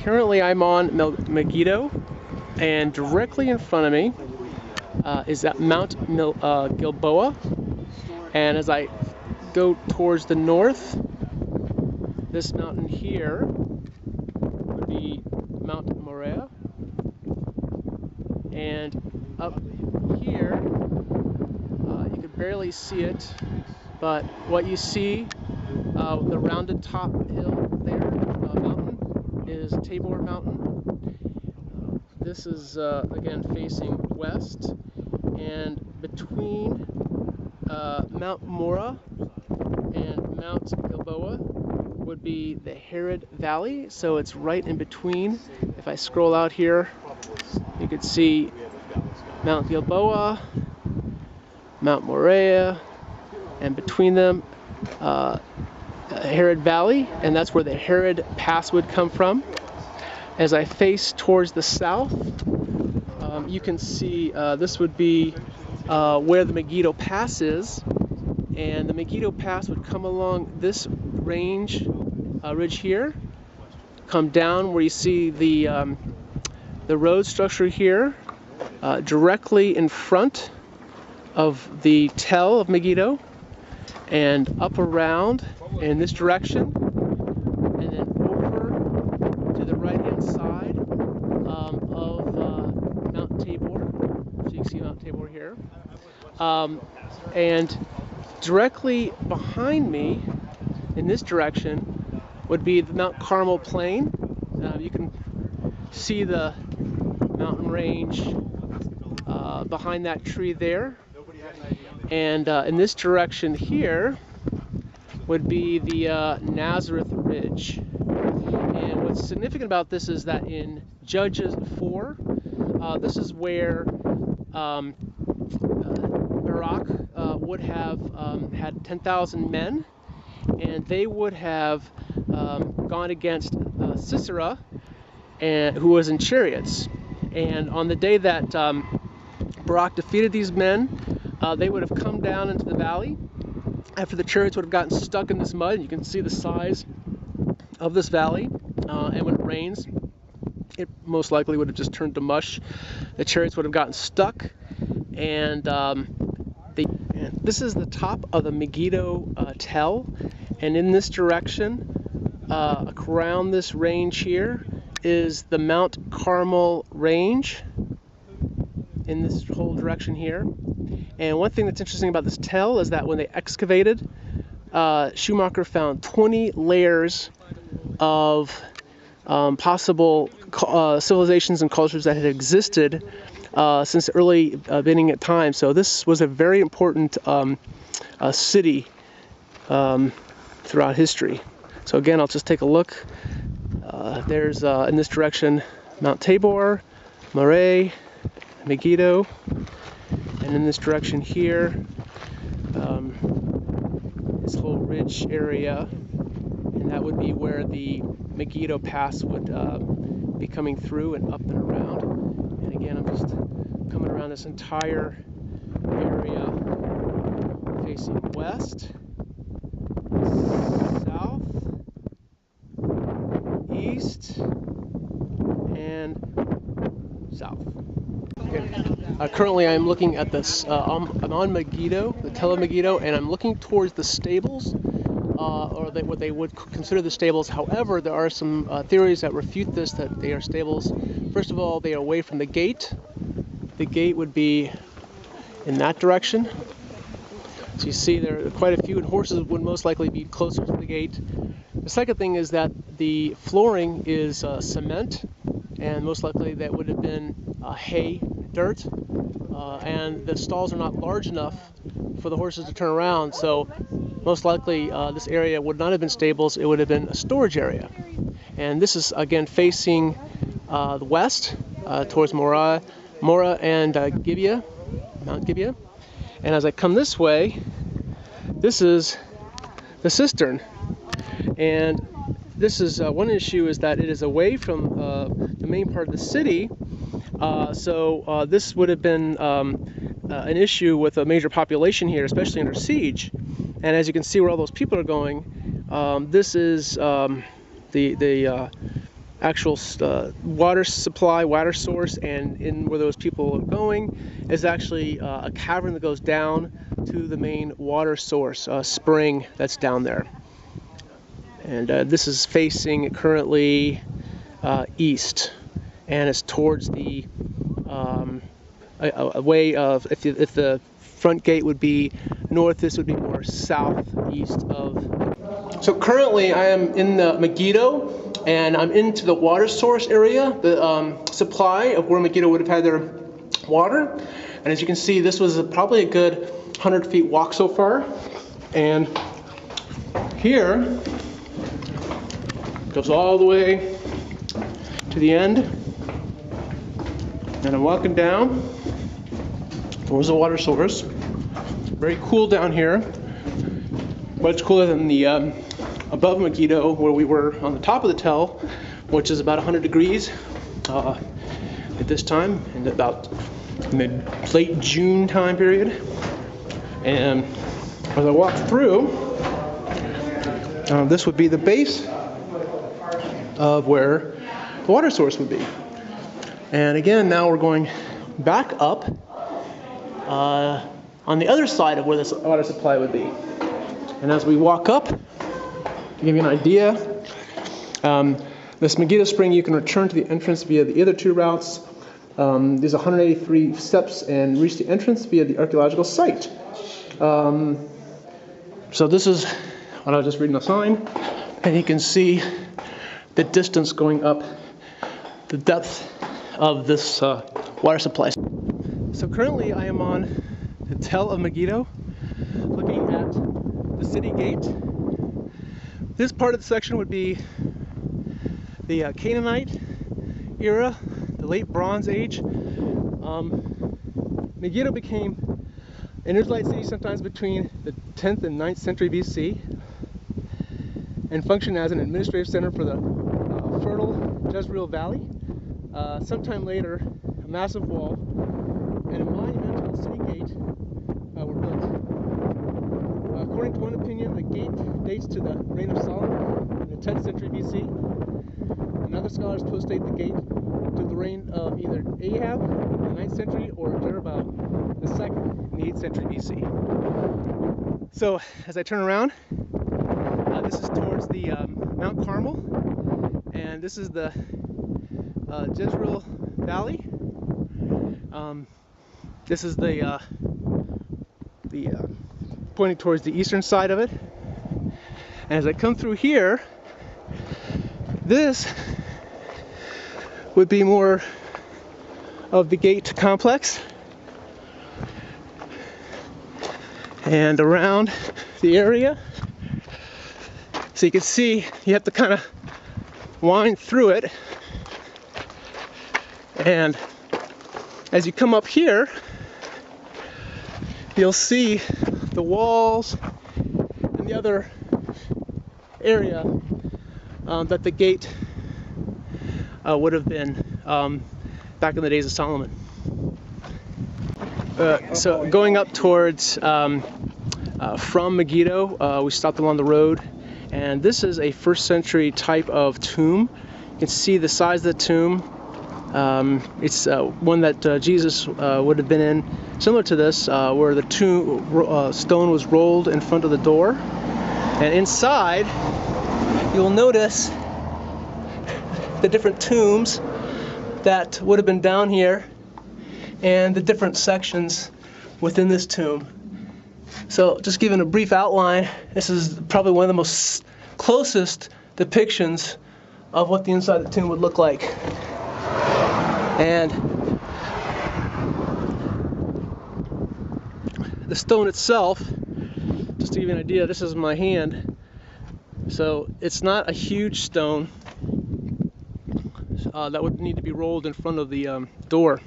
Currently I'm on Megiddo, and directly in front of me is that Mount Gilboa, and as I go towards the north, this mountain here would be Mount Moriah, and up here you can barely see it, but what you see, the rounded top hill there, mountain, is Tabor Mountain. This is again facing west, and between Mount Moriah and Mount Gilboa would be the Herod Valley, so it's right in between. If I scroll out here, you could see Mount Gilboa, Mount Moriah, and between them Herod Valley, and that's where the Herod Pass would come from. As I face towards the south, you can see this would be where the Megiddo Pass is, and the Megiddo Pass would come along this ridge here, come down where you see the road structure here, directly in front of the tell of Megiddo, and up around in this direction, and then over to the right-hand side of Mount Tabor. So you can see Mount Tabor here. And directly behind me, in this direction, would be the Mount Carmel Plain. You can see the mountain range behind that tree there. And in this direction here would be the Nazareth Ridge. And what's significant about this is that in Judges 4, this is where Barak would have had 10,000 men, and they would have gone against Sisera, who was in chariots. And on the day that Barak defeated these men, they would have come down into the valley after the chariots would have gotten stuck in this mud. And you can see the size of this valley, and when it rains, it most likely would have just turned to mush. The chariots would have gotten stuck, and this is the top of the Megiddo tell, and in this direction, around this range here, is the Mount Carmel range, in this whole direction here. And one thing that's interesting about this tell is that when they excavated, Schumacher found 20 layers of possible civilizations and cultures that had existed since the early beginning of time. So this was a very important city throughout history. So again, I'll just take a look. There's in this direction Mount Tabor, Moriah, Megiddo, and in this direction here, this whole ridge area, and that would be where the Megiddo Pass would be coming through and up and around. And again, I'm just coming around this entire area, facing west, south, east, and south. Okay. Currently I'm looking at this, I'm on Megiddo, the Tell of Megiddo, and I'm looking towards the stables, or what they would consider the stables. However, there are some theories that refute this, that they are stables. First of all, they are away from the gate. The gate would be in that direction. So you see there are quite a few, and horses would most likely be closer to the gate. The second thing is that the flooring is cement, and most likely that would have been hay, dirt, and the stalls are not large enough for the horses to turn around, so most likely this area would not have been stables, it would have been a storage area. And this is again facing the west, towards Moriah and Gibeah, Mount Gibeah. And as I come this way, this is the cistern. And this is one issue, is that it is away from the main part of the city, so this would have been an issue with a major population here, especially under siege. And as you can see where all those people are going, this is the actual water supply, water source, and in where those people are going is actually a cavern that goes down to the main water source, a spring that's down there. And this is facing currently east, and it's towards the a way of, if the front gate would be north, this would be more southeast of. So currently I am in the Megiddo, and I'm into the water source area, the supply of where Megiddo would have had their water. And as you can see, this was probably a good 100 feet walk so far. And here goes all the way to the end. And I'm walking down towards the water source. Very cool down here. Much cooler than the above Megiddo, where we were on the top of the tell, which is about 100 degrees at this time, in about late June time period. And as I walk through, this would be the base of where the water source would be. And again, now we're going back up on the other side of where this water supply would be. And as we walk up, to give you an idea, this Megiddo spring, you can return to the entrance via the other two routes. There's 183 steps and reach the entrance via the archaeological site. So this is what I was just reading the sign, and you can see the distance going up, the depth of this water supply. So currently I am on the tell of Megiddo, looking at the city gate. This part of the section would be the Canaanite era, the late Bronze Age. Megiddo became an Israelite city sometimes between the 10th and 9th century BC, and functioned as an administrative center for the fertile Jezreel Valley. Sometime later, a massive wall and a monumental city gate were built. According to one opinion, the gate dates to the reign of Solomon in the 10th century BC. And other scholars post-date the gate to the reign of either Ahab in the 9th century or Jeroboam II in the 8th century BC. So as I turn around, this is towards the Mount Carmel, and this is the Jezreel Valley. This is the pointing towards the eastern side of it. And as I come through here, this would be more of the gate complex, and around the area. So you can see you have to kind of wind through it. And as you come up here, you'll see the walls and the other area that the gate would have been back in the days of Solomon. So going up towards from Megiddo, we stopped along the road, and this is a 1st century type of tomb. You can see the size of the tomb. It's one that Jesus would have been in, similar to this, where the tomb stone was rolled in front of the door. And inside, you'll notice the different tombs that would have been down here and the different sections within this tomb. So just giving a brief outline, this is probably one of the most closest depictions of what the inside of the tomb would look like. And the stone itself, just to give you an idea, this is my hand. So it's not a huge stone that would need to be rolled in front of the door.